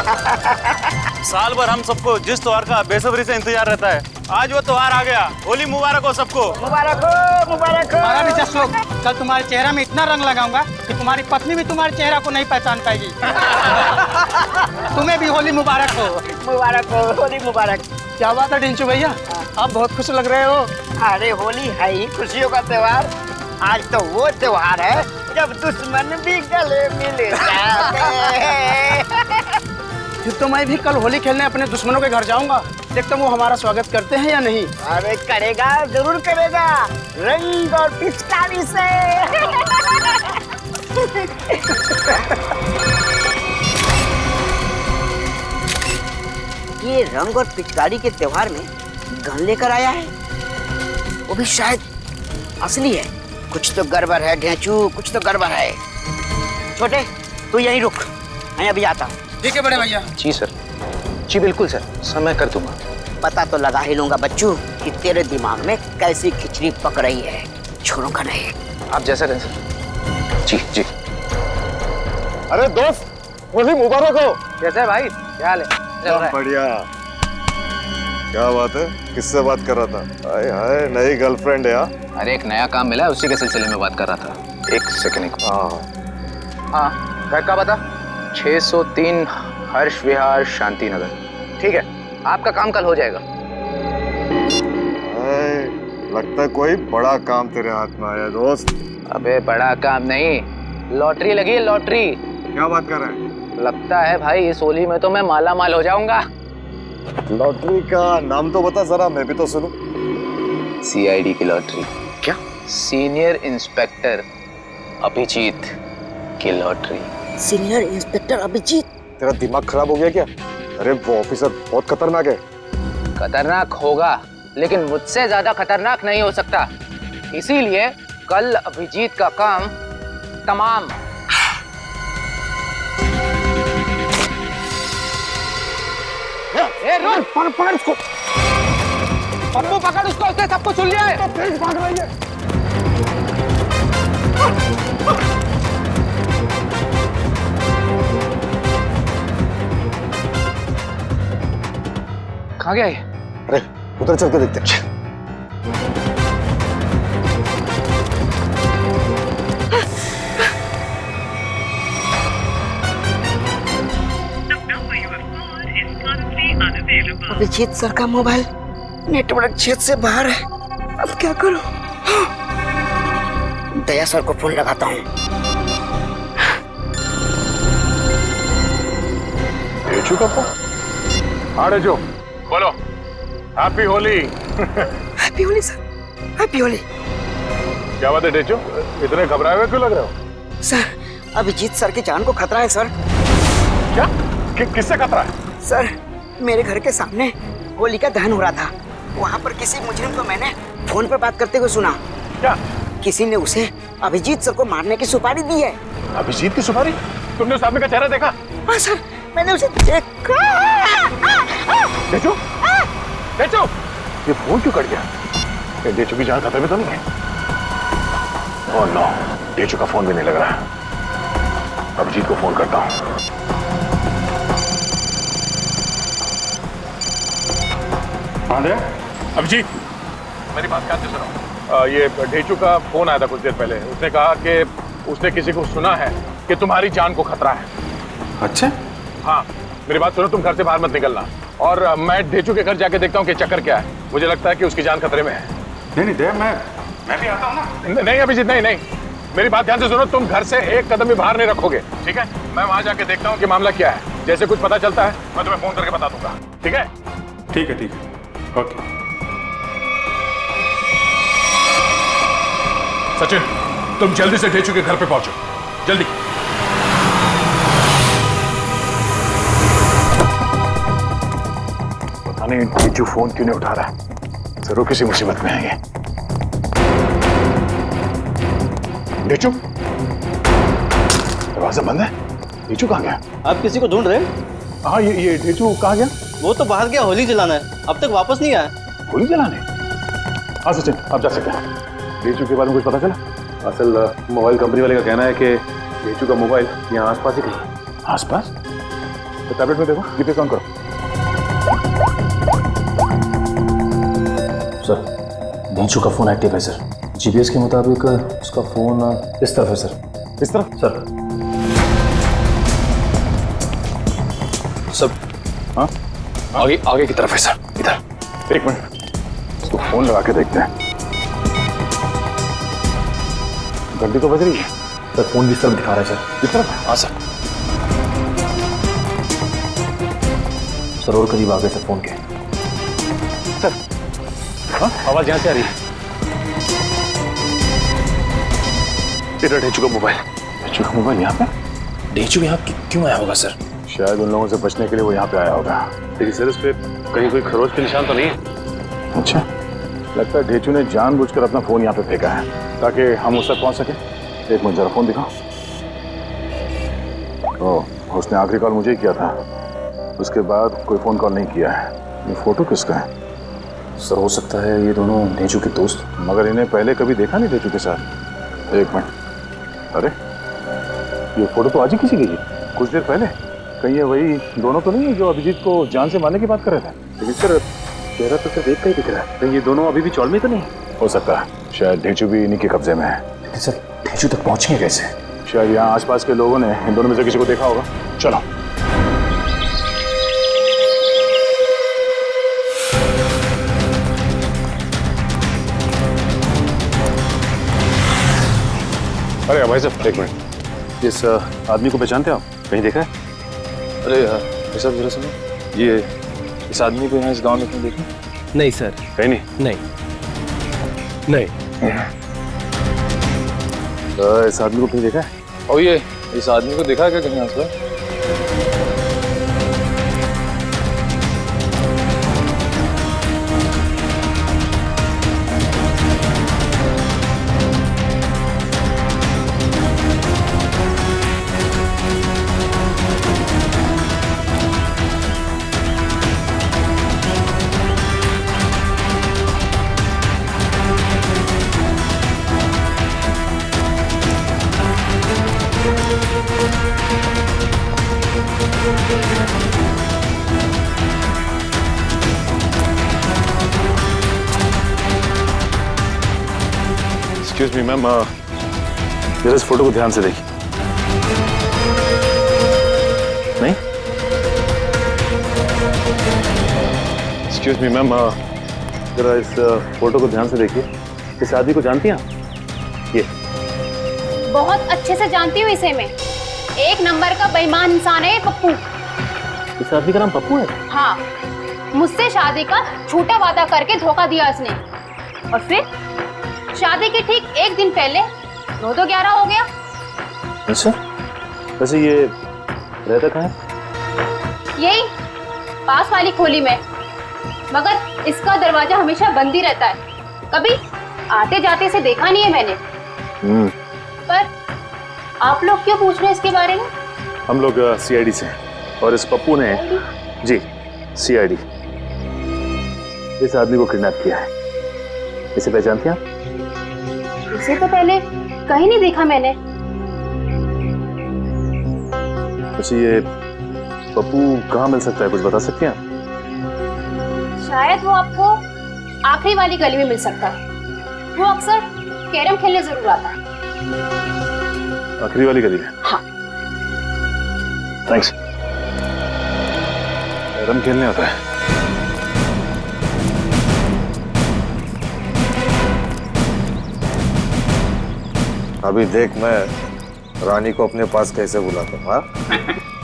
साल भर हम सबको जिस त्योहार का बेसब्री से इंतजार रहता है, आज वो त्योहार आ गया। होली मुबारक हो सबको। मुबारक हो, मुबारक हो। हमारा भी जश्न हो। कल तुम्हारे चेहरा में इतना रंग लगाऊंगा कि तुम्हारी पत्नी भी तुम्हारे चेहरा को नहीं पहचान पाएगी। तुम्हें भी होली मुबारक हो। मुबारक हो, होली मुबारक। क्या बात है टिंचू भैया, आप बहुत खुश लग रहे हो। अरे होली है ही खुशियों का त्योहार। आज तो वो त्योहार है जब दुश्मन भी गले मिल जाते हैं। फिर तो मैं भी कल होली खेलने अपने दुश्मनों के घर जाऊंगा। देखता हूँ वो हमारा स्वागत करते हैं या नहीं। अरे करेगा, जरूर करेगा, रंग और पिचकारी से। ये रंग और पिचकारी के त्योहार में गन लेकर आया है, वो भी शायद असली है। कुछ तो गड़बड़ है ढेंचू, कुछ तो गड़बड़ है। छोटे तू यहीं रुक, मैं अभी आता हूँ। ठीक है बड़े भैया। जी सर, जी बिल्कुल सर, मैं कर दूंगा। पता तो लगा ही लूंगा बच्चू कि तेरे दिमाग में कैसी खिचड़ी पक रही है। छोड़ूंगा नहीं। आप जैसा कहें सर। जी जी। अरे दोस्त, होली मुबारक हो। कैसा है भाई, क्या हाल है? बढ़िया। क्या बात है, किससे बात कर रहा था? हाय हाय, नई गर्लफ्रेंड है यार। अरे एक नया काम मिला है, उसी के सिलसिले में बात कर रहा था। एक सेकंड। हाँ, घर का बता। 603 हर्ष विहार शांति नगर। ठीक है, आपका काम कल हो जाएगा। लगता है कोई बड़ा काम तेरे हाथ में आया दोस्त। अबे बड़ा काम नहीं, लॉटरी लगी है, लॉटरी। क्या बात कर रहे हैं? लगता है भाई इस होली में तो मैं माला माल हो जाऊंगा। लॉटरी का नाम तो बता जरा, मैं भी तो सुनूं। CID की लॉटरी। क्या? सीनियर इंस्पेक्टर अभिजीत की लॉटरी। Senior inspector Abhijit? तेरा दिमाग खराब हो गया क्या? अरे वो ऑफिसर बहुत खतरनाक है। खतरनाक होगा, लेकिन मुझसे ज्यादा खतरनाक नहीं हो सकता। इसीलिए कल अभिजीत का काम तमाम। ए रुक, पकड़ उसको। पप्पू पकड़ उसको, उसने सबको सुन लिया है। तो प्लीज भाग रही है। कहाँ गया ये? अरे उधर चल के देखते हैं। अभिजीत सर का मोबाइल नेटवर्क क्षेत्र से बाहर है। अब क्या करूं? दया सर को फोन लगाता हूँ। डेचू का फोन? हाँ डेचू, बोलो। Happy Holi. Happy Holi sir, happy Holi. क्या बात है डेचू, इतने घबराए हुए क्यों लग रहे हो? सर, अभिजीत सर की जान को खतरा है सर। क्या? किससे खतरा है? सर, मेरे घर के सामने होली का दहन हो रहा था। वहाँ पर किसी मुजरिम को मैंने फोन पर बात करते हुए सुना। क्या? किसी ने उसे अभिजीत सर को मारने की सुपारी दी है। अभिजीत की सुपारी? तुमने उस आदमी का चेहरा देखा? हाँ सर, मैंने उसे देखा। डेचू, डेचू, ये फोन क्यों कट गया? डेचू की जान खतरे में तो नहीं है? ओह नो, डेचू का फोन भी नहीं लग रहा है। अभिजीत को फोन करता हूँ। अभिजीत, मेरी बात ध्यान से सुनो। ये ढेचू का फोन आया था कुछ देर पहले। उसने कहा कि उसने किसी को सुना है कि तुम्हारी जान को खतरा है। अच्छा? हाँ, मेरी बात सुनो, तुम घर से बाहर मत निकलना। और मैं ढेचू के घर जाके देखता हूँ कि चक्कर क्या है। मुझे लगता है कि उसकी जान खतरे में है। नहीं दया, मैं भी आता हूँ ना। नहीं अभिजीत, नहीं, मेरी बात ध्यान से सुनो। तुम घर से एक कदम भी बाहर नहीं रखोगे, ठीक है? मैं वहां जाके देखता हूँ कि मामला क्या है। जैसे कुछ पता चलता है मैं तुम्हें फोन करके बता दूंगा, ठीक है? ठीक है, ओके। सचिन, तुम जल्दी से ढेचू के घर पे पहुंचो, जल्दी। पता नहीं ढेचू फोन क्यों नहीं उठा रहा है। जरूर किसी मुसीबत में है ये। ढेचू, दरवाजा बंद है। ढेचू कहाँ गया? आप किसी को ढूंढ रहे हैं? हाँ, ये ढेचू कहाँ गया? वो तो बाहर गया होली जलाना है, अब तक वापस नहीं आया। होली जलाने? हाँ सचिन, आप जा सकते हैं। ढेचू के बारे में कुछ पता चला? असल मोबाइल कंपनी वाले का कहना है कि ढेचू का मोबाइल यहाँ आसपास ही कहीं। आसपास? तो टैबलेट में देखो, जीपीएस ऑन करो। सर डेंचू का फोन एक्टिव है सर। जीपीएस के मुताबिक उसका फोन इस तरफ है सर। इस तरफ सर सर हाँ आगे आगे की तरफ है सर। इधर एक मिनट, इसको फोन लगा के देखते हैं। घंटी तो बज रही है। सर फोन भी इस तरफ दिखा रहा है सर। इस तरफ? हाँ सर। सर और करीब आ गए सर फोन के। सर हाँ आवाज यहाँ से आ रही है। इधर डेंचू का मोबाइल। डेंचू का मोबाइल यहाँ पे? डेंचू यहाँ क्यों आया होगा सर? शायद उन लोगों से बचने के लिए वो यहाँ पे आया होगा। लेकिन सर इस पे कहीं कोई खरोच के निशान तो नहीं है? अच्छा, लगता है ढेचू ने जानबूझकर अपना फोन यहाँ पे फेंका है ताकि हम उस तक पहुँच सके। एक मिनट जरा फोन दिखाओ। ओह, उसने आखिरी कॉल मुझे ही किया था, उसके बाद कोई फोन कॉल नहीं किया है। ये फोटो किसका है? सर हो सकता है ये दोनों डेंचू के दोस्त। मगर इन्हें पहले कभी देखा नहीं ढेचू के साथ। एक मिनट, अरे ये फोटो तो आज ही किसी की थी, कुछ देर पहले। कहीं ये वही दोनों तो नहीं है जो अभिजीत को जान से मारने की बात कर रहे थे? लेकिन सर चेहरा तो सिर्फ एक का ही दिख रहा है। कहीं ये दोनों अभी भी चौल में तो नहीं? हो सकता है, शायद ढेचू भी इन्हीं के कब्जे में है। लेकिन सर डेंचू तक पहुंचेंगे कैसे? शायद यहाँ आसपास के लोगों ने इन दोनों में से किसी को देखा होगा। चलो अरे भाई साहब एक मिनट, इस आदमी को पहचानते हो आप? कहीं देखा है? अरे सर जरा सुनो, ये इस आदमी को यहाँ इस गांव में कहीं देखा? नहीं सर, कहीं नहीं। नहीं तो इस आदमी को कहीं देखा है? और ये इस आदमी को देखा है क्या कहीं आसपास? एक्सक्यूज मी मैम, जरा इस फोटो को ध्यान से देखिए। नहीं? एक्सक्यूज मी मैम, जरा इस फोटो को ध्यान से देखिए। इस आदमी को जानती हैं आप? ये बहुत अच्छे से जानती हूँ इसे मैं। एक नंबर का बेईमान इंसान है ये पप्पू। इस आदमी का नाम पप्पू है? हाँ, मुझसे शादी का झूठा वादा करके धोखा दिया इसने, और फिर शादी के ठीक एक दिन पहले 9-11 हो गया। अच्छा, वैसे ये रहता कहाँ है? यही पास वाली खोली में, मगर इसका दरवाजा हमेशा बंद ही रहता है। कभी आते जाते से देखा नहीं है मैंने। पर आप लोग क्यों पूछ रहे हैं इसके बारे में? हम लोग सीआईडी से हैं, और इस पप्पू ने जी सीआईडी इस आदमी को किडनैप किया है। इसे पहचानती हैं आप? इसे तो पहले कहीं नहीं देखा मैंने। अच्छा, ये पप्पू कहाँ मिल सकता है, कुछ बता सकती हैं आप? शायद वो आपको आखिरी वाली गली में मिल सकता है। वो अक्सर कैरम खेलने जरूर आता है। आखिरी वाली गली में? हाँ। थैंक्स। कैरम खेलने आता है? अभी देख मैं रानी को अपने पास कैसे बुलाता हूँ। हाँ,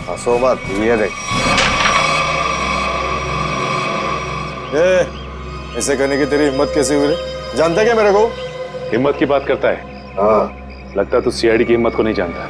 हंसो मत, ये देख। ऐसे करने की तेरी हिम्मत कैसे हुई रे? जानता क्या मेरे को? हिम्मत की बात करता है? हाँ, लगता है तू सीआईडी की हिम्मत को नहीं जानता।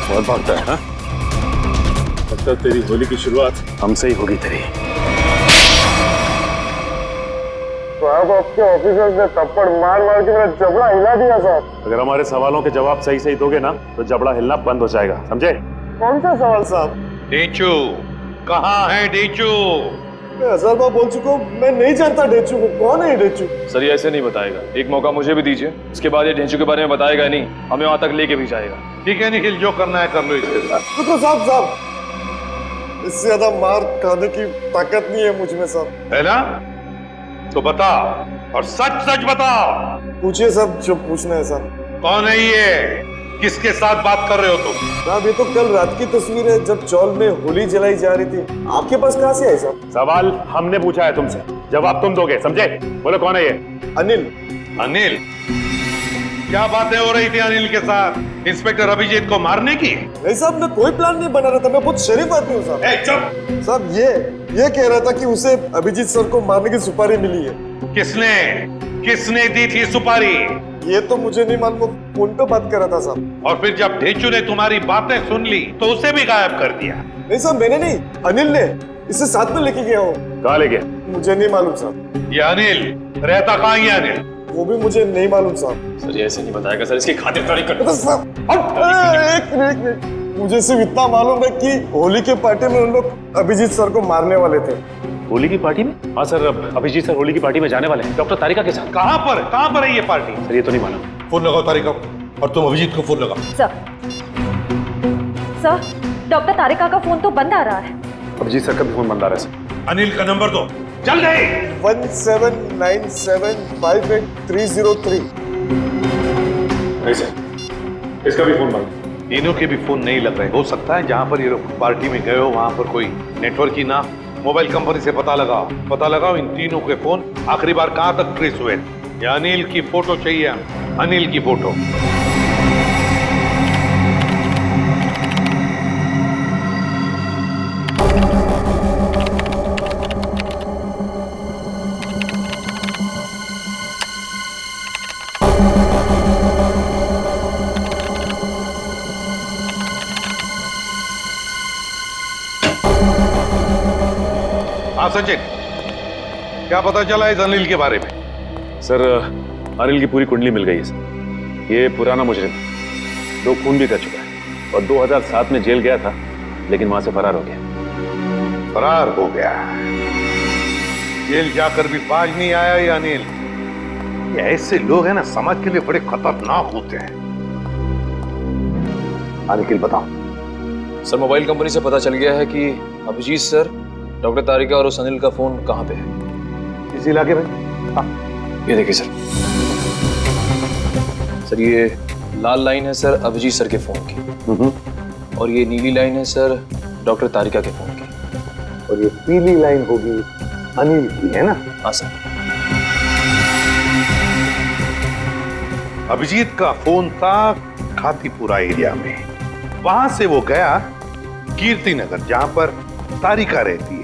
बहुत भागता है। हाँ, लगता है तेरी होली की शुरुआत हमसे ही होगी तेरी। साहब आपके ऑफिसर्स ने थप्पड़ मार मार के मेरा जबड़ा हिला दिया साहब। अगर हमारे सवालों के जवाब सही सही दोगे ना तो जबड़ा हिलना बंद हो जाएगा, समझे? कौन सा सवाल साहब? डेचू कहाँ है डेचू? मैं 1000 बार बोल चुका हूँ, मैं नहीं जानता डेचू को। कौन है ये डेचू? सर ये ऐसे नहीं बताएगा, एक मौका मुझे भी दीजिए, उसके बाद ये ढेंचू के बारे में बताएगा नहीं, हमें वहां तक लेके भी जाएगा। ठीक है निखिल, जो करना है कर लो इसके साथ। रुको साहब, इससे ज्यादा मार खाने की ताकत नहीं है मुझ में साहब। है ना? तो बता, और सच सच बता। पूछिए साहब जो पूछना है साहब। कौन है ये? किसके साथ बात कर रहे हो तुम? साहब ये तो कल रात की तस्वीर है जब चौल में होली जलाई जा रही थी। आपके पास कहाँ से आई साहब? सवाल हमने पूछा है तुमसे, जवाब तुम दोगे, समझे? बोलो कौन है ये? अनिल। अनिल? क्या बातें हो रही थी अनिल के साथ? इंस्पेक्टर अभिजीत को मारने की? नहीं साहब, मैं कोई प्लान नहीं बना रहा था, मैं बहुत शरीफ आदमी हूँ साहब। चुप! साहब ये कह रहा था कि उसे अभिजीत सर को मारने की सुपारी मिली है। किसने दी थी सुपारी? ये तो मुझे नहीं मालूम, फोन पे बात कर रहा था साहब। और फिर जब ढेचू ने तुम्हारी बातें सुन ली तो उसे भी गायब कर दिया? नहीं साहब, मैंने नहीं, अनिल ने। इसे साथ में लेके गया हो। कहाँ ले गया? मुझे नहीं मालूम साहब। ये अनिल रहता कहाँ है? अनिल वो भी मुझे नहीं मालूम साहब। सर ये ऐसे नहीं बताएगा सर, इसकी खातिरदारी कर। एक मिनट, मुझे सिर्फ इतना मालूम है कि होली के पार्टी में उन लोग अभिजीत सर को मारने वाले थे। होली की पार्टी में? हाँ सर, अभिजीत सर होली की पार्टी में जाने वाले हैं डॉक्टर तारिका के साथ। कहाँ पर है ये पार्टी? सर ये तो नहीं मालूम। फोन लगाओ तारिका, और तुम अभिजीत को फोन लगाओ। सर डॉक्टर तारिका का फोन तो बंद आ रहा है। अभिजीत सर का भी फोन बंद आ रहा है सर। अनिल का नंबर दो, चल गए। 179758 नहीं सर, इसका भी फोन बंद। तीनों के भी फोन नहीं लग रहे। हो सकता है जहाँ पर ये लोग पार्टी में गए हो वहां पर कोई नेटवर्क ही ना। मोबाइल कंपनी से पता लगाओ इन तीनों के फोन आखिरी बार कहाँ तक ट्रेस हुए। ये अनिल की फोटो चाहिए, अनिल की फोटो। हाँ सचिन, क्या पता चला इस अनिल के बारे में? सर अनिल की पूरी कुंडली मिल गई है सर। ये पुराना मुजरिम, 2 खून भी कर चुका है और 2007 में जेल गया था, लेकिन वहां से फरार हो गया। फरार हो गया? जेल जाकर भी बाज नहीं आया ये अनिल। ये ऐसे लोग हैं ना, समाज के लिए बड़े खतरनाक होते हैं। निखिल बताओ। सर मोबाइल कंपनी से पता चल गया है कि अभिजीत सर, डॉक्टर तारिका और उस अनिल का फोन कहाँ पे है। इस इलाके में? हाँ ये देखिए सर। सर ये लाल लाइन है सर अभिजीत सर के फोन की, और ये नीली लाइन है सर डॉक्टर तारिका के फोन की, और ये पीली लाइन होगी अनिल की, है ना? हाँ सर। अभिजीत का फोन था खातीपुरा एरिया में। वहां से वो गया कीर्ति नगर, जहां पर तारिका रहती है।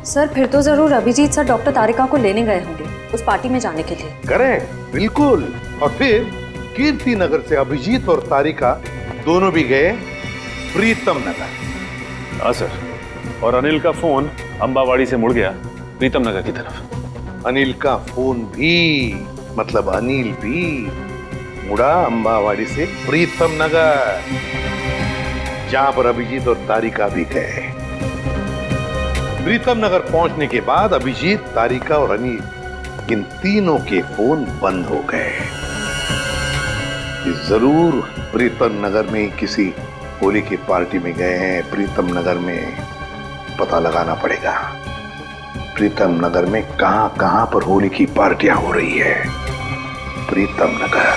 सर फिर तो जरूर अभिजीत सर डॉक्टर तारिका को लेने गए होंगे उस पार्टी में जाने के लिए। करेक्ट, बिल्कुल। और फिर कीर्ति नगर से अभिजीत और तारिका दोनों भी गए प्रीतम नगर। हाँ सर, और अनिल का फोन अंबावाड़ी से मुड़ गया प्रीतम नगर की तरफ। अनिल का फोन भी, मतलब अनिल भी मुड़ा अंबावाड़ी से प्रीतम नगर, जहां पर अभिजीत और तारिका भी गए। प्रीतम नगर पहुंचने के बाद अभिजीत, तारिका और अनिल, इन तीनों के फोन बंद हो गए। जरूर प्रीतम नगर में किसी होली की पार्टी में गए हैं। प्रीतम नगर में पता लगाना पड़ेगा, प्रीतम नगर में कहां कहां पर होली की पार्टियां हो रही है। प्रीतम नगर।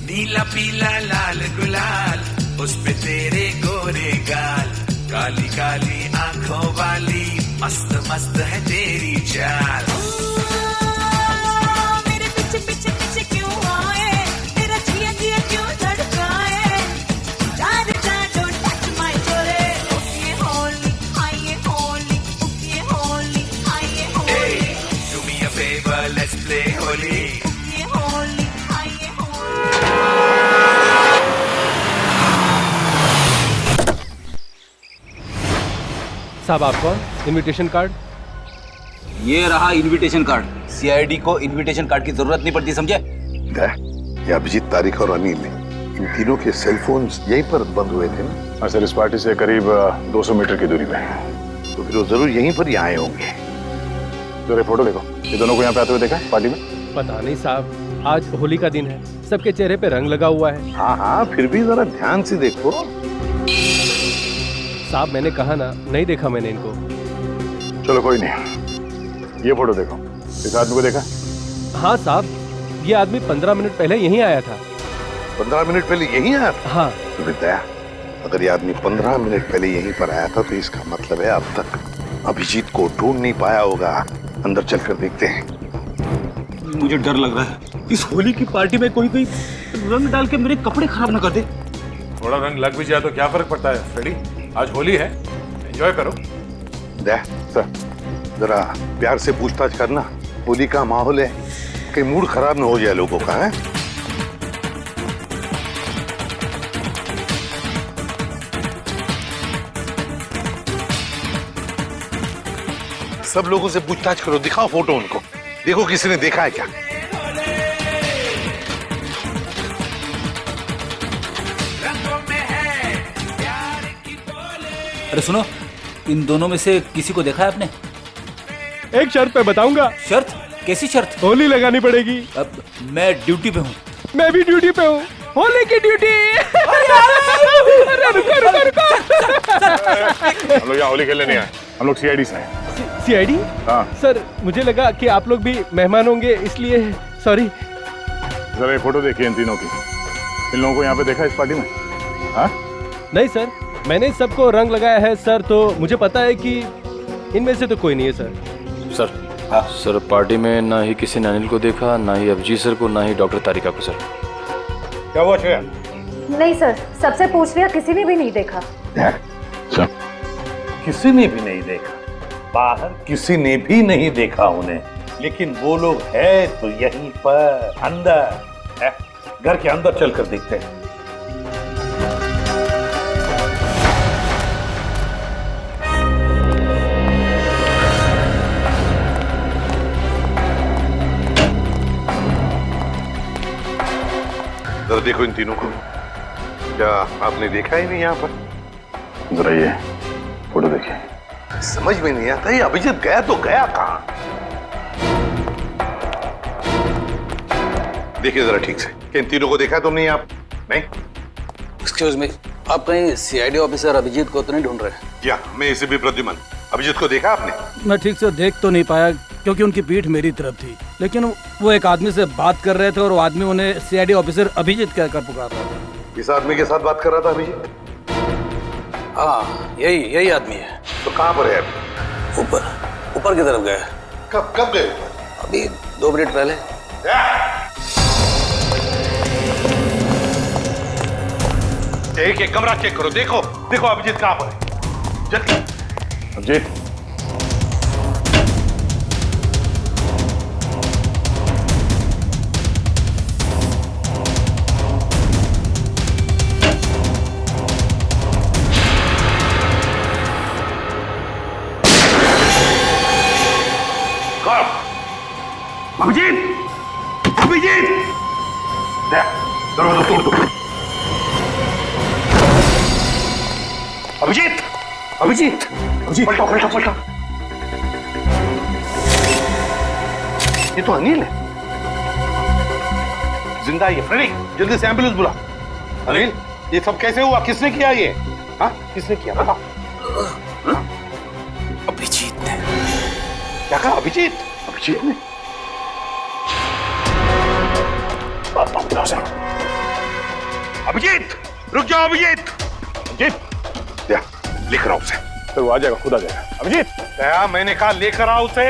नीला पीला लाल गुलाल, उस पे तेरे गोरे गाल, काली काली आंखों वाली, मस्त मस्त है तेरी चाल। मेरे पीछे पीछे पीछे क्यों आए, तेरा जिया जिया क्यों धड़काए, चार चार डोंट टच माय चोले, ओके होली हाय होली, ओके होली हाय Holi, do me a favour let's play Holi, okay Holi हाय होली। साहब आप कौन? Invitation card? ये रहा इनविटेशन कार्ड। सीआईडी को इनविटेशन कार्ड की जरूरत नहीं पड़ती, समझे? ये अभिजीत, तारिक और अनिल, इन तीनों के सेलफोन यहीं पर बंद हुए थे ना? हाँ सर, इस पार्टी से करीब 200 मीटर की दूरी पे। तो फिर वो जरूर यहीं पर ही आए होंगे। जरा फोटो देखो, ये दोनों को यहाँ पे आते हुए देखा है पार्टी में? पता नहीं साहब, आज होली का दिन है, सबके चेहरे पे रंग लगा हुआ है। हाँ हाँ, फिर भी जरा ध्यान से देखो। साहब मैंने कहा ना, नहीं देखा मैंने इनको। चलो कोई नहीं, ये फोटो देखो, इस आदमी को देखा? हाँ साहब, ये आदमी 15 मिनट पहले यहीं आया था। 15 मिनट पहले यहीं आया था? हाँ। तो बेटा, अगर ये आदमी 15 मिनट पहले यहीं पर आया था तो इसका मतलब है अब तक अभिजीत को ढूंढ नहीं पाया होगा। अंदर चलकर देखते हैं। मुझे डर लग रहा है, इस होली की पार्टी में कोई रंग डाल के मेरे कपड़े खराब ना कर दे। थोड़ा रंग लग भी जाए तो क्या फर्क पड़ता है फ्रेडी, आज होली है, एंजॉय करो। सर, जरा प्यार से पूछताछ करना, होली का माहौल है, कहीं मूड खराब ना हो जाए लोगों का। है सब लोगों से पूछताछ करो, दिखाओ फोटो उनको, देखो किसी ने देखा है क्या। अरे सुनो, इन दोनों में से किसी को देखा है आपने? एक शर्त पे बताऊंगा। शर्त? कैसी शर्त? होली लगानी पड़ेगी। अब मैं ड्यूटी पे हूँ। मैं भी ड्यूटी पे हूँ, होली की ड्यूटी। अरे रुको रुको रुको। हम लोग यहाँ होली खेलने नहीं आए, हम लोग सीआईडी से हैं। सीआईडी? हाँ सर, मुझे लगा कि आप लोग भी मेहमान होंगे, इसलिए सॉरी। जरा ये फोटो देखिए इन तीनों की, इन लोगों को यहाँ पे देखा इस पार्टी में? हाँ? नहीं सर, मैंने सबको रंग लगाया है सर, तो मुझे पता है कि इनमें से तो कोई नहीं है सर। सर, हाँ सर, पार्टी में ना ही किसी ने अनिल को देखा, ना ही अभिजीत सर को, ना ही डॉक्टर तारिका को। सर क्या हुआ श्रेया? नहीं सर, सबसे पूछ लिया, किसी ने भी नहीं देखा। किसी ने भी नहीं देखा, बाहर किसी ने भी नहीं देखा उन्हें, लेकिन वो लोग है तो यहीं पर अंदर है। घर के अंदर चलकर देखते हैं। जरा देखो इन तीनों को, क्या आपने देखा ही नहीं यहाँ पर? जरा ये फोटो देखिए। समझ में नहीं आता, ये अभिजीत गया तो गया कहाँ? देखिए जरा ठीक से, इन तीनों को देखा तुमने? आप नहीं? एक्सक्यूज मी, आप कहीं सीआईडी ऑफिसर अभिजीत को तो नहीं ढूंढ रहे? या मैं इसे भी प्रद्युमन, अभिजीत को देखा आपने? मैं ठीक से देख तो नहीं पाया क्योंकि उनकी पीठ मेरी तरफ थी, लेकिन वो एक आदमी से बात कर रहे थे और वो आदमी उन्हें सीआईडी ऑफिसर अभिजीत कहकर पुकार रहा था। इस आदमी के साथ बात कर रहा था अभिजीत? हाँ, यही आदमी है। तो कहाँ पर है अभी? ऊपर की तरफ गया। कब गए? अभी 2 मिनट पहले। एक कमरा चेक करो, देखो अभिजीत कहाँ पर है। जल्दी। अभिजीत, अभिजीत, दरवाजा तोड़ दो। अभिजीत, पलटो। ये तो अनिल है, जिंदा है ये। फ्रेडी, जल्दी से एम्बुलेंस बुला। अनिल, ये सब कैसे हुआ? किसने किया ये? हाँ, किसने किया बताओ? अभिजीत ने। क्या कहा? अभिजीत ने? अभिजीत, रुक जाओ अभिजीत। लेकर आओ उसे। तो वो आ जाएगा, खुद आ जाएगा। अभिजीत, क्या मैंने कहा लेकर आओ उसे।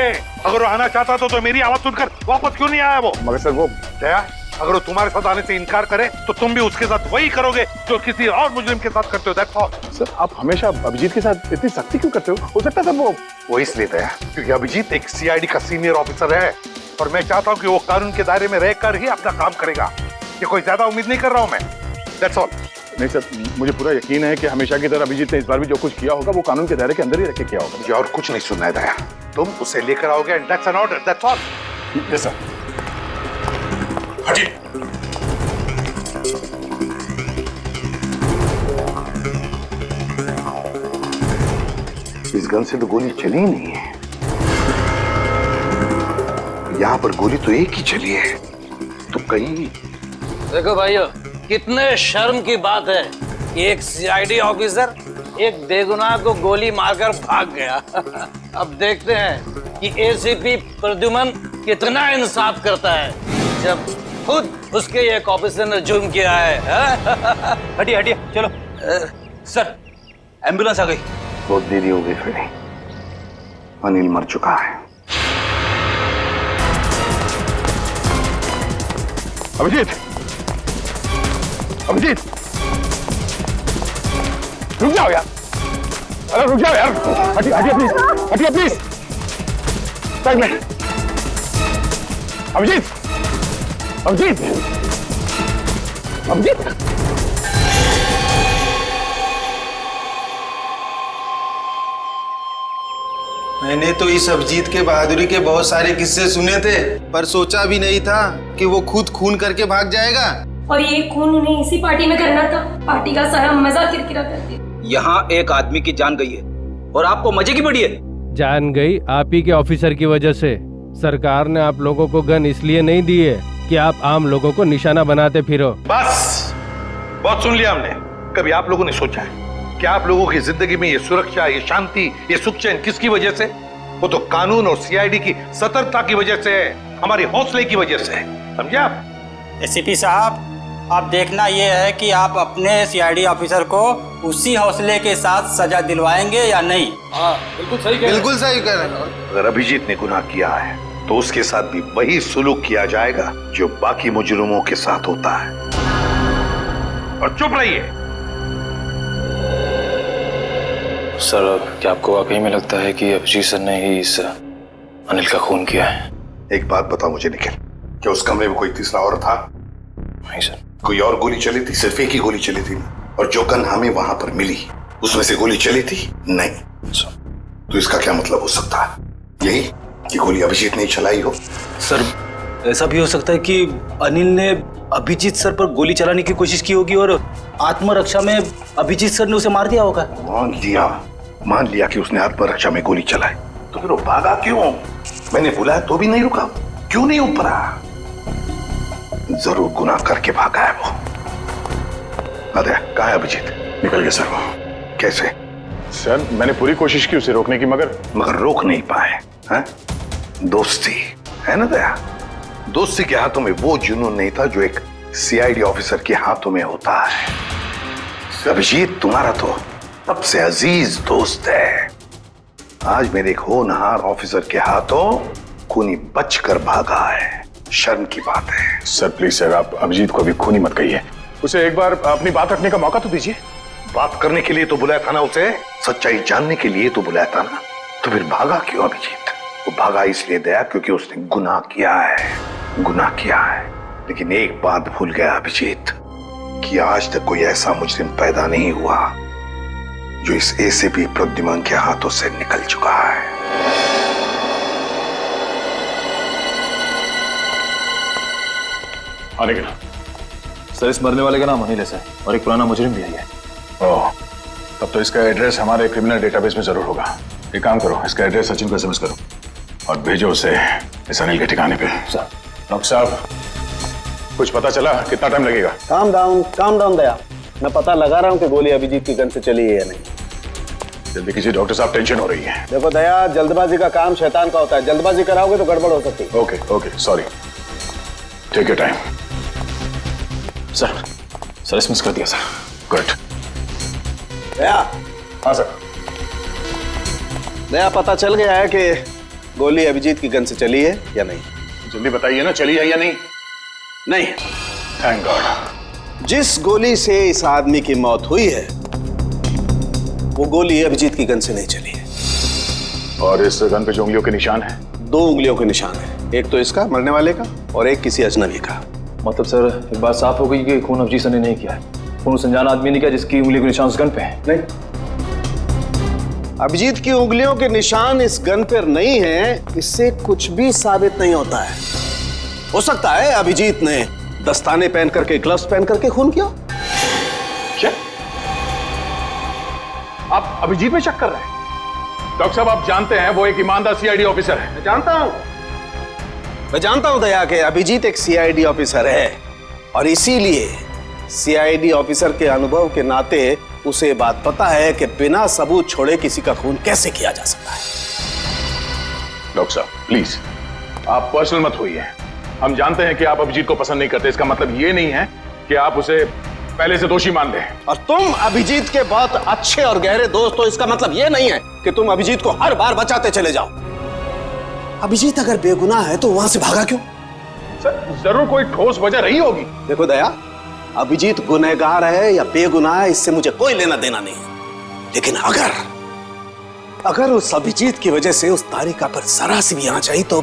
अगर वो आना चाहता तो मेरी आवाज सुनकर वापस क्यों नहीं आया वो? मगर सर वो दया, अगर वो तुम्हारे साथ आने से इनकार करे तो तुम भी उसके साथ वही करोगे जो किसी और मुजरिम के साथ करते हो। That's all. सर, आप हमेशा अभिजीत के साथ इतनी सख्ती क्यों करते हो सकता है सर वो इसलिए दया क्योंकि अभिजीत एक सीआईडी का सीनियर ऑफिसर है और मैं चाहता हूँ कि वो कानून के दायरे में रहकर ही अपना काम करेगा। ये कोई ज्यादा उम्मीद नहीं कर रहा हूँ मैं। That's all. नहीं सर, मुझे पूरा यकीन है कि हमेशा की तरह अभिजीत ने इस बार भी जो कुछ किया होगा वो कानून के दायरे के अंदर ही रख के किया होगा। मुझे और कुछ नहीं सुनना है दया, तुम उसे लेकर आओगे and that's an order, that's all. Yes sir. हटिए। इस गन से तो गोली चली ही नहीं है, यहाँ पर गोली तो एक ही चली है, तो कहीं। देखो भाइयों, कितने शर्म की बात है कि एक सीआईडी ऑफिसर एक बेगुनाह को गोली मारकर भाग गया। अब देखते हैं कि एसीपी प्रद्युमन कितना इंसाफ करता है जब खुद उसके एक ऑफिसर ने जुर्म किया है। हटिए हटिए, चलो। सर, एम्बुलेंस आ गई। बहुत देरी हो गई फिर, अनिल मर चुका है। अभिजीत, अभिजीत, रुक जाओ यार, अरे रुक जाओ यार, हटिए हटिए प्लीज, हटिए प्लीज, साइड में। अभिजीत, अभिजीत, अभिजीत। मैंने तो इस अभिजीत के बहादुरी के बहुत सारे किस्से सुने थे, पर सोचा भी नहीं था कि वो खुद खून करके भाग जाएगा। और ये खून उन्हें इसी पार्टी में करना था, पार्टी का सारा मजा किरकिरा कर दिया। यहाँ एक आदमी की जान गई है और आपको मजे की पड़ी है। जान गई आप ही के ऑफिसर की वजह से। सरकार ने आप लोगों को गन इसलिए नहीं दी है कि आप आम लोगों को निशाना बनाते फिरो। बस, बहुत सुन लिया हमने। कभी आप लोगों ने सोचा है कि आप लोगों की जिंदगी में ये सुरक्षा, ये शांति, ये सुख चैन किसकी वजह से? वो तो कानून और सीआईडी की सतर्कता की वजह से है, हमारी हौसले की वजह से है, समझे आप? एसीपी साहब, अब देखना ये है कि आप अपने सीआईडी ऑफिसर को उसी हौसले के साथ सजा दिलवाएंगे या नहीं। हाँ, बिल्कुल सही कह रहे हैं। बिल्कुल सही कह रहे हैं। अगर अभिजीत ने गुनाह किया है तो उसके साथ भी वही सुलूक किया जाएगा जो बाकी मुजरिमों के साथ होता है। और चुप रहिए। सर, क्या आपको वाकई में लगता है कि अभिजीत सर ने ही इस अनिल का खून किया है? एक बात बताओ मुझे निखिल, क्या उस कमरे में कोई तीसरा और था? नहीं सर। कोई और गोली चली थी? सिर्फ एक ही गोली चली थी। और जो गन हमें वहां पर मिली उसमें से गोली चली थी? नहीं। तो इसका क्या मतलब हो सकता है? यही कि गोली अभिजीत ने चलाई हो? सर, ऐसा भी हो सकता है कि अनिल ने अभिजीत सर पर गोली चलाने की कोशिश की होगी और आत्मरक्षा में अभिजीत सर ने उसे मार दिया होगा। मान लिया कि उसने आत्मरक्षा में गोली चलाई, तो फिर वो भागा क्यों? मैंने बुलाया तो भी नहीं रुका, क्यों नहीं ऊपरा? जरूर गुनाह करके भागा है वो। अरे कहाँ है अभिजीत? निकल गया सर वो। कैसे? सर, मैंने पूरी कोशिश की उसे रोकने की, मगर रोक नहीं पाए। हैं? दोस्ती है ना दया? दोस्ती के हाथों में वो जुनून नहीं था जो एक सीआईडी ऑफिसर के हाथों में होता है। अभिजीत तुम्हारा तो सबसे अजीज दोस्त है। आज मेरे एक होनहार ऑफिसर के हाथों खूनी बचकर भागा है। शर्म की बात है। सर प्लीज सर, आप अभिजीत को अभी खूनी मत कहिए, उसे एक बार अपनी बात रखने का मौका तो दीजिए। बात करने के लिए तो बुलाया था ना उसे, सच्चाई जानने के लिए तो बुलाया था ना, तो फिर भागा क्यों अभिजीत? वो भागा इसलिए दया क्योंकि उसने गुनाह किया है, गुनाह किया है। लेकिन एक बात भूल गया अभिजीत कि आज तक कोई ऐसा मुजरिम पैदा नहीं हुआ जो इस एसीपी प्रद्युमन के हाथों से निकल चुका है। आने के सर, इस मरने वाले का नाम अनिल है और एक पुराना मुजरिम भी है। ओह, तब तो इसका एड्रेस हमारे क्रिमिनल डेटाबेस में जरूर होगा। एक काम करो, इसका एड्रेस सचिन को एसएमएस करो और भेजो उसे इस अनिल के ठिकाने पे। सर। डॉक्टर साहब, कुछ पता चला? कितना टाइम लगेगा? काम डाउन दया, मैं पता लगा रहा हूँ कि गोली अभिजीत की गन से चली है या नहीं। जल्दी कीजिए डॉक्टर साहब, टेंशन हो रही है। देखो दया, जल्दबाजी का काम शैतान का होता है, जल्दबाजी कराओगे तो गड़बड़ हो सकती है। Okay, sorry, take your time. Sir SMS कर दिया सर। गुड। दया। हाँ सर। दया, पता चल गया है कि गोली अभिजीत की गन से चली है या नहीं? जल्दी बताइए ना, चली है या नहीं? नहीं। Thank God. जिस गोली से इस आदमी की मौत हुई है वो गोली अभिजीत की गन से नहीं चली है। और इस गन पे जो उंगलियों के निशान है? 2 उंगलियों के निशान है, एक तो इसका मरने वाले का और एक किसी अजनबी का। मतलब सर, एक बात साफ हो गई कि खून अभिजीत सर ने नहीं किया है। फोन उस अनजान आदमी ने किया जिसकी उंगली के निशान उस गन पे हैं। नहीं, अभिजीत की उंगलियों के निशान इस गन पर नहीं है, इससे कुछ भी साबित नहीं होता है। हो सकता है अभिजीत ने दस्ताने पहन करके, ग्लव्स पहन करके खून किया। क्या आप अभिजीत में शक कर रहे हैं? डॉक्टर साहब, आप जानते हैं वो एक ईमानदार सीआईडी ऑफिसर है। मैं जानता हूं दया के अभिजीत एक सीआईडी ऑफिसर है, और इसीलिए सीआईडी ऑफिसर के अनुभव के नाते उसे ये बात पता है कि बिना सबूत छोड़े किसी का खून कैसे किया जा सकता है। डॉक्टर साहब प्लीज, आप पर्सनल मत होइए। हम जानते हैं कि आप अभिजीत को पसंद नहीं करते, इसका मतलब ये नहीं है कि आप उसे पहले से दोषी मान लें। और तुम अभिजीत के बहुत अच्छे और गहरे दोस्त हो, इसका मतलब ये नहीं है कि तुम अभिजीत को हर बार बचाते चले जाओ। अभिजीत अगर बेगुनाह है तो वहां से भागा क्यों? सर, जरूर कोई ठोस वजह रही होगी। देखो दया, अभिजीत गुनहगार है या बेगुनाह है, इससे मुझे कोई लेना देना नहीं है। लेकिन अगर उस अभिजीत की वजह से उस तारिका पर जरा सी भी आंच आई तो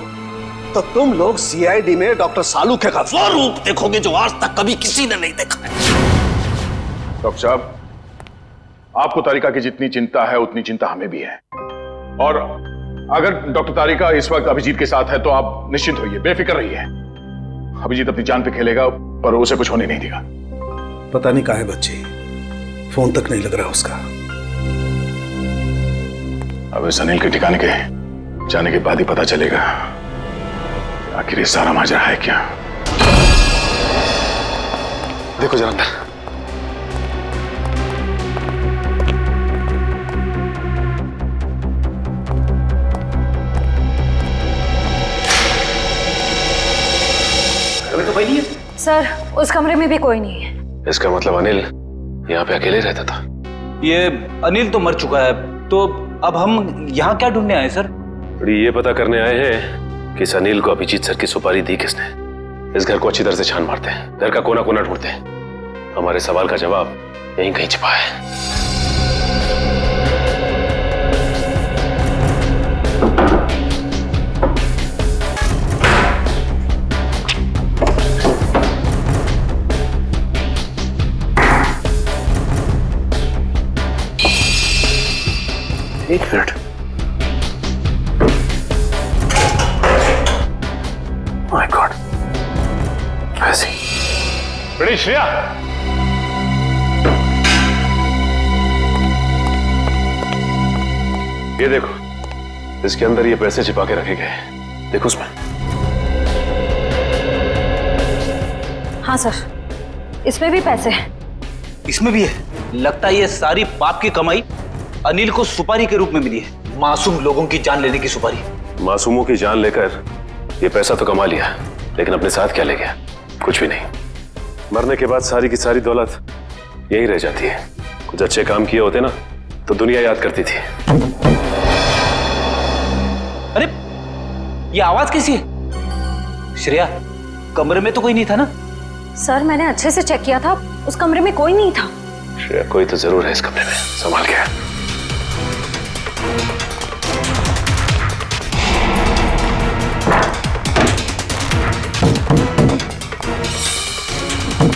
तुम लोग सीआईडी में डॉक्टर सालुखे का वो रूप देखोगे जो आज तक कभी किसी ने नहीं देखा है। डॉक्टर साहब, आपको तारिका की जितनी चिंता है उतनी चिंता हमें भी है, और अगर डॉक्टर तारिका इस वक्त अभिजीत के साथ है तो आप निश्चिंत होइए, बेफिक्र रहिए। अभिजीत अपनी जान पे खेलेगा, पर उसे कुछ होने नहीं देगा। पता नहीं कहाँ है बच्ची, फोन तक नहीं लग रहा उसका। अब इस अनिल के ठिकाने के जाने के बाद ही पता चलेगा आखिर ये सारा माजरा है क्या। देखो जरा अंदर। अभी तो कोई नहीं है सर, उस कमरे में भी कोई नहीं है। इसका मतलब अनिल यहाँ पे अकेले रहता था। ये अनिल तो मर चुका है, तो अब हम यहाँ क्या ढूंढने आए सर? ये पता करने आए हैं कि इस अनिल को अभिजीत सर की सुपारी दी किसने। इस घर को अच्छी तरह से छान मारते हैं, घर का कोना कोना ढूंढते हैं। हमारे सवाल का जवाब यहीं कहीं छिपा है। एक मिनट, माय गॉड, ऐसे बड़ी श्रेया, ये देखो, इसके अंदर ये पैसे छिपा के रखे गए। देखो उसमें। हाँ सर, इसमें भी पैसे हैं। इसमें भी है। लगता है ये सारी पाप की कमाई अनिल को सुपारी के रूप में मिली है। मासूम लोगों की जान लेने की सुपारी। मासूमों की जान लेकर ये पैसा तो कमा लिया, लेकिन अपने साथ क्या ले गया? कुछ भी नहीं। मरने के बाद सारी की सारी दौलत यही रह जाती है। कुछ अच्छे काम किए होते ना तो दुनिया याद करती थी। अरे ये आवाज कैसी है? श्रेया, कमरे में तो कोई नहीं था ना? सर, मैंने अच्छे से चेक किया था, उस कमरे में कोई नहीं था। श्रेया, कोई तो जरूर है इस कमरे में, संभाल के।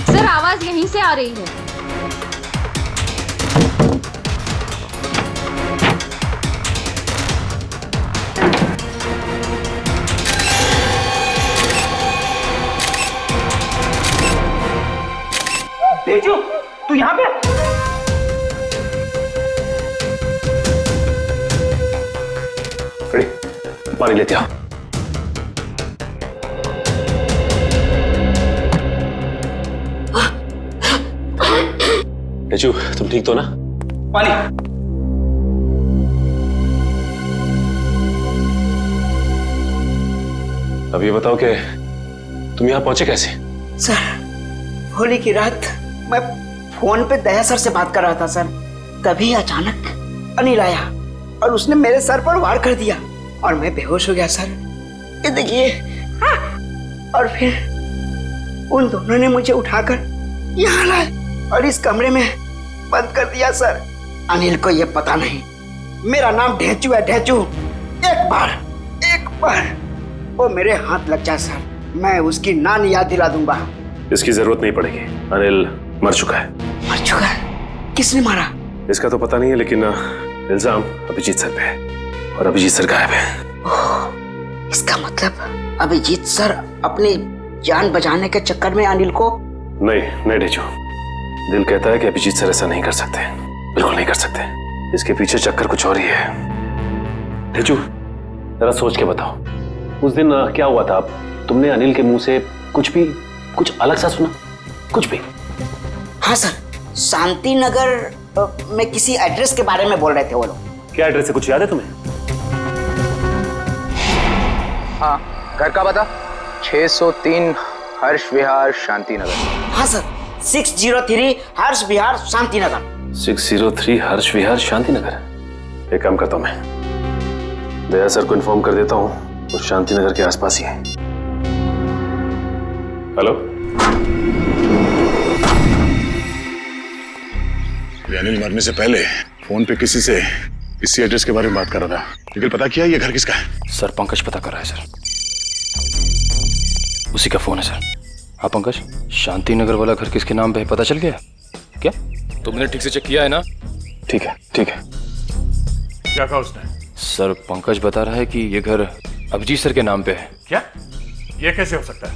सर, आवाज यहीं से आ रही है। तेजू, तू यहाँ पे? खड़ी, पानी लेते आओ। तेजू, तुम ठीक तो ना? पानी। अब ये बताओ कि तुम यहाँ पहुंचे कैसे? सर, होली की रात मैं फोन पे दया सर से बात कर रहा था सर, तभी अचानक अनिल आया और उसने मेरे सर पर वार कर दिया और मैं बेहोश हो गया सर। ये देखिए। और फिर उन दोनों ने मुझे उठाकर यहाँ लाए और इस कमरे में बंद कर दिया सर। अनिल को ये पता नहीं मेरा नाम ढेंचू है, ढेंचू। एक बार वो मेरे हाथ लग जाए सर, मैं उसकी नानी याद दिला दूंगा। इसकी जरूरत नहीं पड़ेगी, अनिल मर चुका है। मर चुका। किसने मारा? इसका तो पता नहीं है, लेकिन इल्जाम अभिजीत सर पे है और अभिजीत सर गायब है। इसका मतलब अभिजीत सर अपनी जान बचाने के चक्कर में अनिल को... नहीं डेचू, दिल कहता है कि अभिजीत सर ऐसा नहीं कर सकते, बिल्कुल नहीं कर सकते। इसके पीछे चक्कर कुछ और ही है। डेचू जरा सोच के बताओ, उस दिन क्या हुआ था? तुमने अनिल के मुंह से कुछ अलग सा सुना? कुछ भी? हाँ सर, शांति नगर में किसी एड्रेस के बारे में बोल रहे थे वो लोग। क्या एड्रेस है, कुछ याद है तुम्हें? हाँ, घर का पता 603 हर्ष विहार शांति नगर। हाँ सर, 603 हर्ष विहार शांति नगर। 603 हर्ष विहार शांति नगर। एक काम करता हूं, मैं दया सर को इन्फॉर्म कर देता हूं, वो शांति नगर के आसपास ही है। हेलो, अनिल मरने से पहले फोन पे किसी से इसी एड्रेस के बारे में बात कर रहा था, लेकिन पता किया ये घर किसका है? सर पंकज पता कर रहा है सर, उसी का फोन है सर। हाँ पंकज, शांति नगर वाला घर किसके नाम पे है पता चल गया क्या? तुमने ठीक से चेक किया है ना? ठीक है ठीक है। क्या कहा उसने? सर पंकज बता रहा है कि ये घर अभिजीत सर के नाम पे है। क्या? ये कैसे हो सकता है?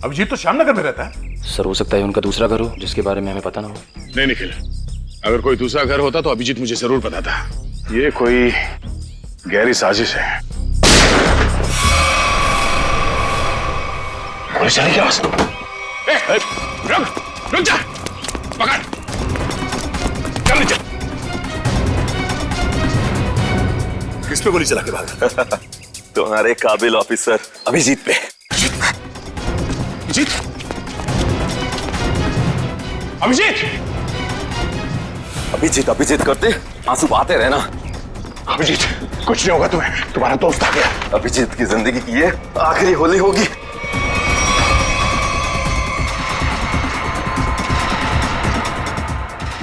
अभिजीत तो श्यामनगर में रहता है। सर हो सकता है उनका दूसरा घर हो जिसके बारे में हमें पता ना हो। नहीं निखिल, अगर कोई दूसरा घर होता तो अभिजीत मुझे जरूर पता था। ये कोई गहरी साजिश है। पुलिस चली क्या? रुक जा, पकड़, चल नीचे। किस पे गोली चला के भागा? तुम्हारे काबिल ऑफिसर अभिजीत पे। अभिजीत? अभिजीत? अभिजीत अभिजीत करते आंसू बहाते रहना। अभिजीत, कुछ नहीं होगा तुम्हें, तुम्हारा दोस्त आ गया। अभिजीत की जिंदगी की ये आखिरी होली होगी।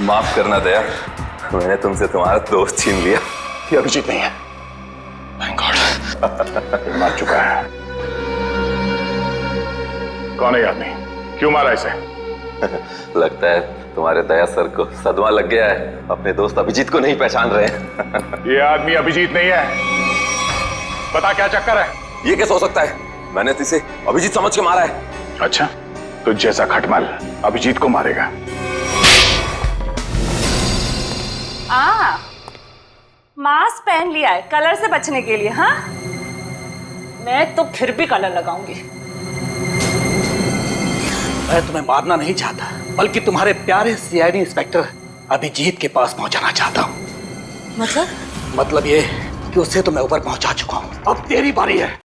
माफ करना दया, मैंने तुमसे तुम्हारा दोस्त छीन लिया। ये अभिजीत नहीं है। Thank God. मार चुका है। कौन है ये आदमी? क्यों मारा इसे? लगता है तुम्हारे दया सर को सदमा लग गया है, अपने दोस्त अभिजीत को नहीं पहचान रहे हैं। ये आदमी अभिजीत नहीं है। बता क्या चक्कर है? ये कैसे हो सकता है? मैंने तो इसे अभिजीत समझ के मारा है। अच्छा, तो जैसा खटमल अभिजीत को मारेगा। मास्क पहन लिया है कलर से बचने के लिए। हाँ, मैं तो फिर भी कलर लगाऊंगी। मैं तुम्हें मारना नहीं चाहता, बल्कि तुम्हारे प्यारे सीआईडी इंस्पेक्टर अभिजीत के पास पहुंचाना चाहता हूं। मतलब ये कि उसे तो मैं ऊपर पहुंचा चुका हूं, अब तेरी बारी है।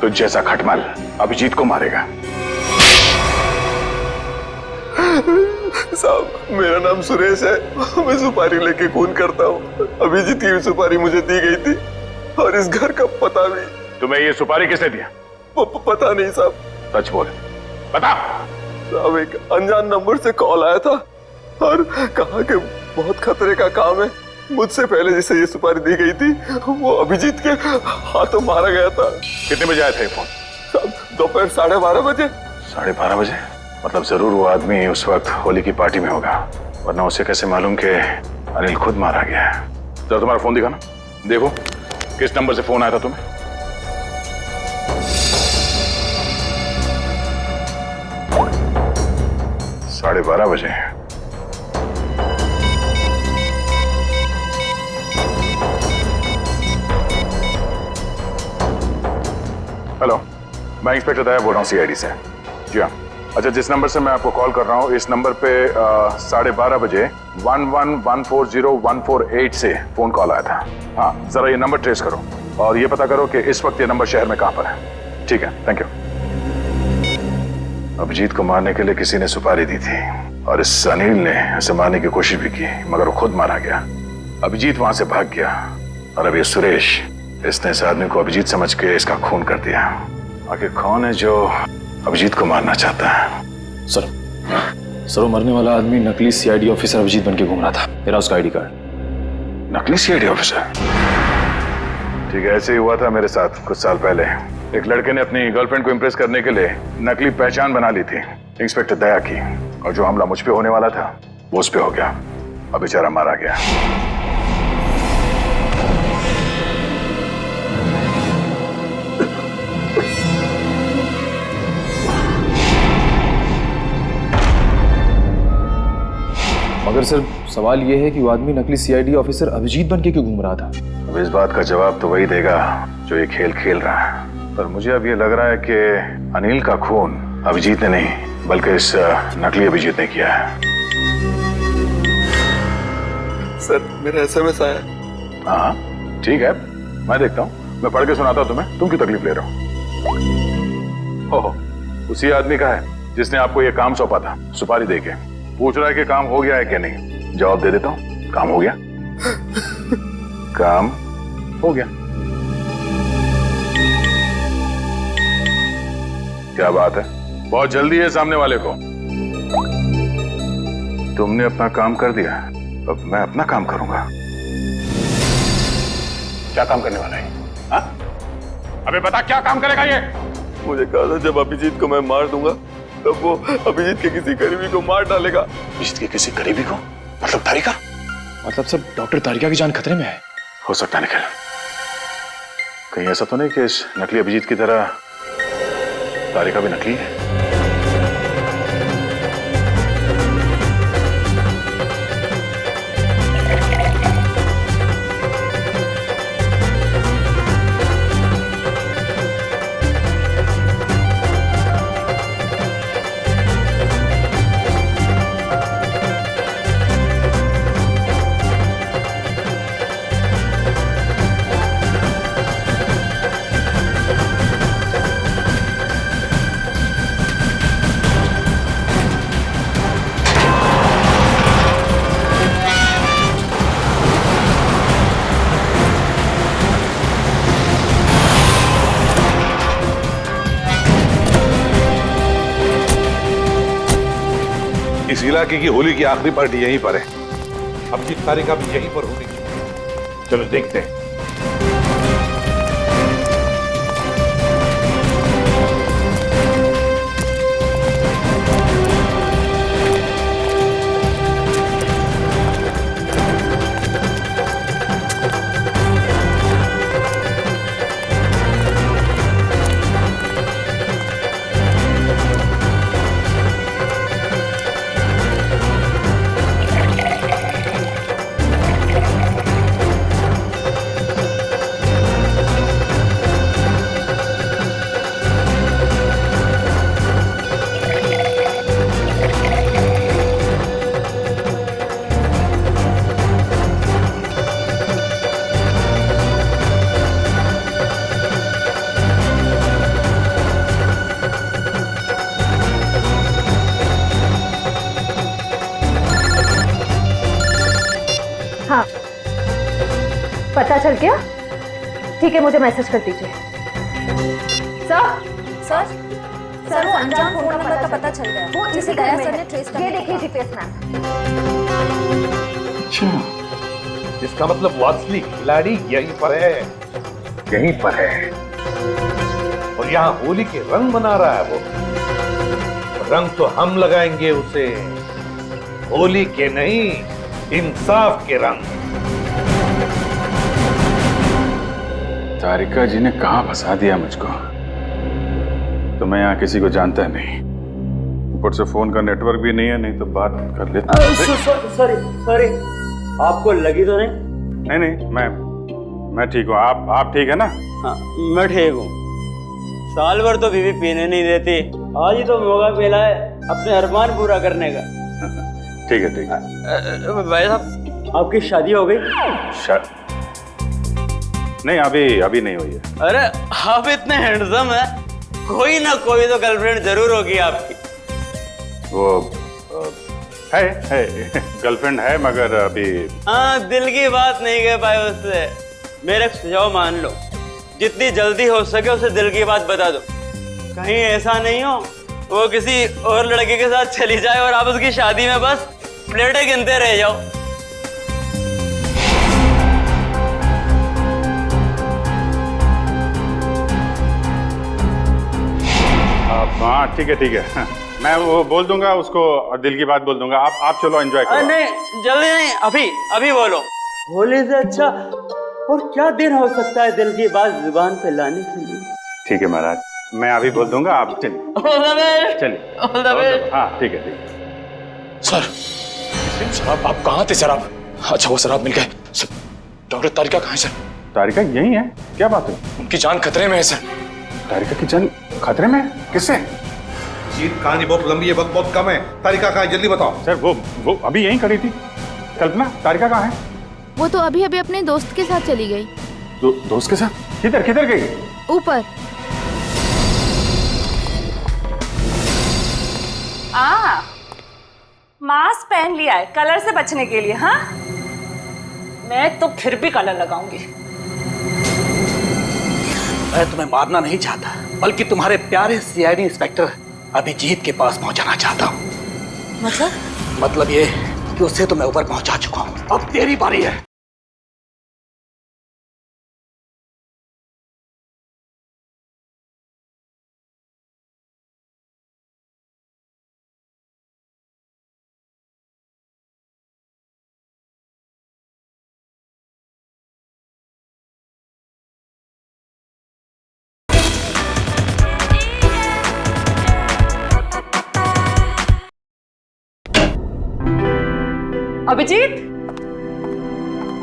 तो जैसा खटमल अभिजीत को मारेगा। साहब, मेरा नाम सुरेश है, मैं सुपारी लेके खून करता हूँ। अभिजीत की सुपारी मुझे दी गई थी और इस घर का पता भी। तुम्हें ये सुपारी किसने दिया? पता नहीं साहब। सच बोल, बता। साहब, एक अनजान नंबर से कॉल आया था और कहा कि बहुत खतरे का काम है। मुझसे पहले जिसे ये सुपारी दी गई थी वो अभिजीत के हाथों मारा गया था। कितने बजे आया था ये फोन? साहब, दोपहर 12:30 बजे। 12:30 बजे? मतलब जरूर वो आदमी उस वक्त होली की पार्टी में होगा, वरना उसे कैसे मालूम कि अनिल खुद मारा गया है? जरा तुम्हारा फोन दिखाना, देखो किस नंबर से फोन आया था तुम्हें। साढ़े 12 बजे। हेलो, मैं इंस्पेक्टर दया बोल रहा हूँ सीआईडी से। जी हाँ। अच्छा, जिस नंबर से मैं आपको कॉल कर रहा हूँ, इस नंबर पे 12:30 बजे 11140148 से फोन कॉल आया था। हाँ, जरा ये नंबर ट्रेस करो और ये पता करो कि इस वक्त ये नंबर शहर में कहाँ पर है। ठीक है, थैंक यू। अभिजीत को मारने के लिए किसी ने सुपारी दी थी और इस अनिल ने उसे मारने की कोशिश भी की, मगर वो खुद मारा गया। अभिजीत वहां से भाग गया और अब ये सुरेश, इसने इस आदमी को अभिजीत समझ के इसका खून कर दिया। आखिर कौन है जो अभिजीत को मारना चाहता है? सर वो मरने वाला आदमी नकली सीआईडी ऑफिसर अभिजीत बन के घूम रहा था। मेरा उसका आईडी कार्ड। नकली सीआईडी ऑफिसर? ठीक है, ऐसे ही हुआ था मेरे साथ कुछ साल पहले। एक लड़के ने अपनी गर्लफ्रेंड को इम्प्रेस करने के लिए नकली पहचान बना ली थी, इंस्पेक्टर दया की, और जो हमला मुझ पे होने वाला था वो उस पे हो गया। अब बेचारा मारा गया। मगर सर सवाल ये है कि वो आदमी नकली सीआईडी ऑफिसर अभिजीत बन के क्यों घूम रहा था? अब इस बात का जवाब तो वही देगा जो ये खेल खेल रहा है। पर मुझे अब ये लग रहा है कि अनिल का खून अभिजीत ने नहीं बल्कि इस नकली अभिजीत ने किया है। सर मेरा एसएमएस आया। हाँ ठीक है, मैं देखता हूँ, मैं पढ़ के सुनाता हूँ तुम्हें। तुम क्यों तकलीफ ले रहे हो? उसी आदमी का है जिसने आपको ये काम सौंपा था, सुपारी देके। पूछ रहा है कि काम हो गया है कि नहीं। जवाब दे देता हूँ, काम हो गया। काम हो गया। क्या बात है, बहुत जल्दी है सामने वाले को। तुमने अपना काम कर दिया, अब मैं अपना काम करूंगा। क्या काम करने वाला है? हाँ? अबे बता, क्या काम करेगा ये? मुझे कहा था जब अभिजीत को मैं मार दूंगा तब वो अभिजीत के किसी करीबी को मार डालेगा। अभिजीत के किसी करीबी को? मतलब तारिका? मतलब सब डॉक्टर तारिका की जान खतरे में है। हो सकता है निखिल, कहीं ऐसा तो नहीं कि इस नकली अभिजीत की तरह तारिका भी नकली है? इस इलाके की होली की आखिरी पार्टी यहीं पर है। अब जिस तारीख भी यहीं पर होनी चाहिए। चलो देखते हैं। हाँ, पता चल गया? ठीक है, मुझे मैसेज कर दीजिए। सर वो अनजान फोन नंबर का पता चल गया, वो जिसे दया सर ने ट्रेस कर। ये देखिए जीपीएस मैप। अच्छा, इसका मतलब वो असली खिलाड़ी यहीं पर है, यहीं पर है। और यहाँ होली के रंग बना रहा है वो। रंग तो हम लगाएंगे उसे, होली के नहीं, इंसाफ के रंग। तारिका जी ने कहां फंसा दिया मुझको? तो मैं यहाँ किसी को जानता नहीं, ऊपर से फोन का नेटवर्क भी नहीं है, नहीं तो बात कर लेता। सॉरी, आपको लगी तो नहीं? नहीं, मैं ठीक हूँ। आप ठीक है ना? हाँ, मैं ठीक हूँ। साल भर तो बीवी पीने नहीं देती, आज ही तो मौका मिला है अपने अरमान पूरा करने का। ठीक है। भाई साहब, आपकी शादी हो गई? नहीं, अभी नहीं हुई है। अरे आप इतने हैंडसम है, कोई ना कोई तो गर्लफ्रेंड जरूर होगी आपकी। वो है गर्लफ्रेंड है, मगर अभी। हाँ, दिल की बात नहीं कह पाए उससे। मेरा सुझाव मान लो, जितनी जल्दी हो सके उसे दिल की बात बता दो। कहीं ऐसा नहीं हो वो किसी और लड़के के साथ चली जाए और आप उसकी शादी में बस प्लेटें गिनते रह जाओ। हाँ ठीक है मैं वो बोल दूंगा उसको और दिल की बात बोल दूंगा। आप चलो एंजॉय करो। नहीं जल्दी नहीं, अभी बोलो। होली से अच्छा और क्या दिन हो सकता है दिल की बात जुबान पे लाने के लिए। ठीक है महाराज, मैं अभी बोल दूंगा, आप चलिए। हाँ ठीक है। सर शराब आप कहाँ थे सर आप? अच्छा वो शराब मिल गए सर। डॉक्टर तारिका कहाँ है सर? तारिका यही है, क्या बात है? उनकी जान खतरे में है सर। तारिका की जान खतरे में? किससे? जीत कहानी बहुत लंबी है, वक्त बहुत कम है। तारिका कहाँ है जल्दी बताओ। सर वो अभी यहीं खड़ी थी। कल्पना तारिका कहाँ है? वो तो अभी अपने दोस्त के साथ चली गई। दोस्त के साथ? किधर गई? ऊपर। मास्क पहन लिया है कलर से बचने के लिए। हाँ मैं तो फिर भी कलर लगाऊंगी। मैं तुम्हें मारना नहीं चाहता, बल्कि तुम्हारे प्यारे सीआईडी इंस्पेक्टर अभिजीत के पास पहुंचाना चाहता हूँ। मतलब ये कि उसे तो मैं ऊपर पहुंचा चुका हूँ, अब तेरी बारी है।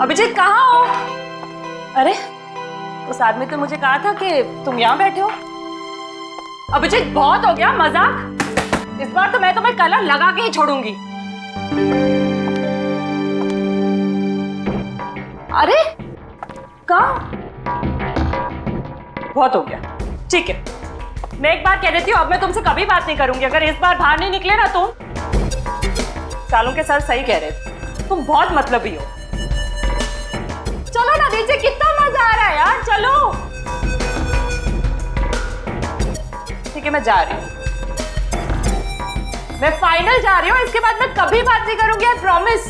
अभिजीत कहाँ हो? अरे उस आदमी तो मुझे कहा था कि तुम यहाँ बैठे हो। अभिजीत बहुत हो गया मजाक, इस बार तो मैं तुम्हें कलर लगा के ही छोड़ूंगी। अरे कहाँ? बहुत हो गया, ठीक है मैं एक बार कह देती हूँ, अब मैं तुमसे कभी बात नहीं करूंगी अगर इस बार बाहर नहीं निकले ना तुम। सालों के सर सही कह रहे थे, तुम बहुत मतलबी हो। चलो ना नीचे, कितना मजा आ रहा है यार, चलो। ठीक है मैं जा रही हूँ, मैं फाइनल जा रही हूँ, इसके बाद मैं कभी बात नहीं करूंगी, I promise.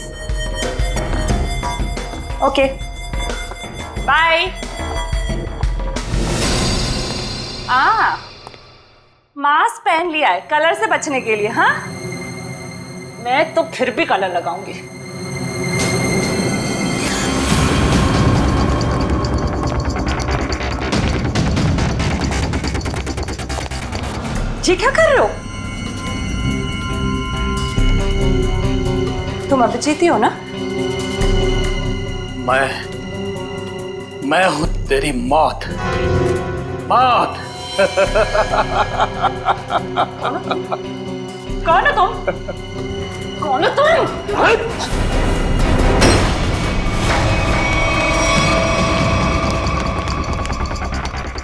Okay bye. Mask पहन लिया है कलर से बचने के लिए। हाँ मैं तो फिर भी कलर लगाऊंगी। जी क्या कर रहे हो? तुम अभिजीत ही हो ना? मैं हूं तेरी मौत। मौत। कौन है तुम? कौन है तुम?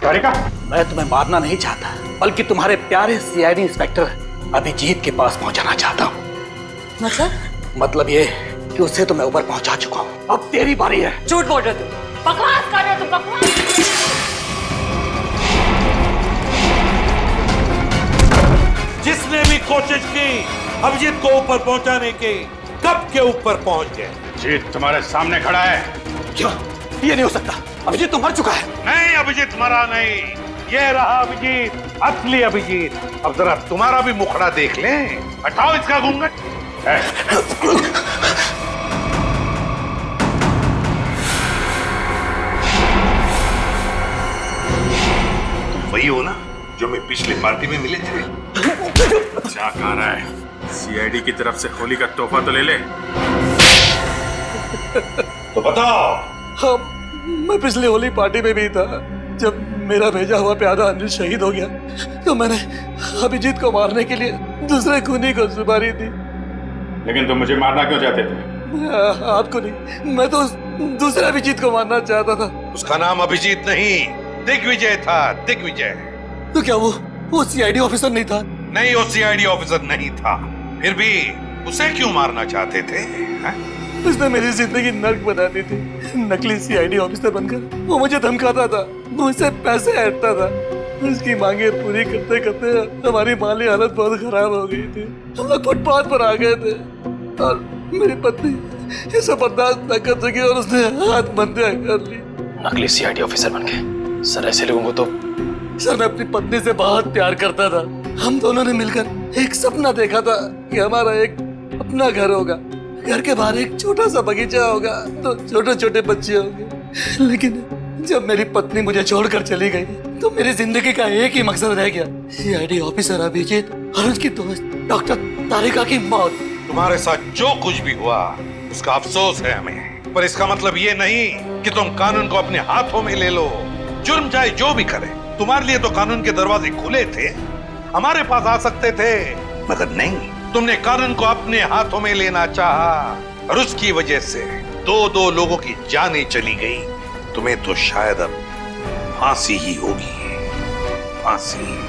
तारिका, मैं तुम्हें मारना नहीं चाहता, बल्कि तुम्हारे प्यारे सीआईडी इंस्पेक्टर अभिजीत के पास पहुंचाना चाहता हूँ। मतलब ये कि उसे तो मैं ऊपर पहुंचा चुका हूँ, अब तेरी बारी है। झूठ बोल रहे हो, बकवास कर रहे हो तुम, बकवास। जिसने भी कोशिश की अभिजीत को ऊपर पहुंचाने की, कब के ऊपर पहुंच गए। जीत तुम्हारे सामने खड़ा है। क्या? ये नहीं हो सकता, अभिजीत तो मर चुका है। नहीं, अभिजीत मरा नहीं, ये रहा अभिजीत, असली अभिजीत। अब जरा तुम्हारा भी मुखड़ा देख लें। हटाओ इसका घूंघट। तुम वही हो ना जो मैं पिछले पार्टी में मिले थे? क्या कह रहा है? सीआईडी की तरफ से होली का तोहफा तो ले ले। तो बताओ। हाँ, मैं पिछली होली पार्टी में भी था। जब मेरा भेजा हुआ प्यादा अनिल शहीद हो गया तो मैंने अभिजीत को मारने के लिए दूसरे खूनी को सुपारी दी। लेकिन तुम मुझे मारना क्यों चाहते थे? आपको नहीं, मैं तो दूसरे अभिजीत को मारना चाहता था। उसका नाम अभिजीत नहीं, दिग्विजय था, दिग्विजय। तो क्या वो सीआईडी ऑफिसर नहीं था? नहीं, वो सीआईडी ऑफिसर नहीं था। फिर भी उसे क्यों मारना चाहते थे? उसने मेरी जिंदगी नर्क बना दी थी। नकली सीआईडी ऑफिसर बनकर वो मुझे धमकाता था, मुझसे पैसे ऐंठता था। उसकी मांगे पूरी करते करते हमारी माली हालत बहुत खराब हो गई थी। हम लोग फुटपाथ पर आ गए थे और मेरी पत्नी ये सब बर्दाश्त न कर सकी और उसने हाथ बंधे कर ली। नकली सीआईडी ऑफिसर बन गए सर, ऐसे लोगों को तो। सर मैं अपनी पत्नी से बहुत प्यार करता था। हम दोनों ने मिलकर एक सपना देखा था कि हमारा एक अपना घर होगा, घर के बाहर एक छोटा सा बगीचा होगा, तो छोटे छोटे बच्चे होंगे। लेकिन जब मेरी पत्नी मुझे छोड़कर चली गई तो मेरी जिंदगी का एक ही मकसद रह गया, सीआईडी ऑफिसर अभिजीत और उसकी दोस्त डॉक्टर तारिका की मौत। तुम्हारे साथ जो कुछ भी हुआ उसका अफसोस है हमें, पर इसका मतलब ये नहीं कि तुम कानून को अपने हाथों में ले लो। जुर्म चाहे जो भी करे, तुम्हारे लिए तो कानून के दरवाजे खुले थे, हमारे पास आ सकते थे, मगर नहीं, तुमने कानून को अपने हाथों में लेना चाहा और उसकी वजह से दो लोगों की जानें चली गई। तुम्हें तो शायद अब फांसी ही होगी, फांसी।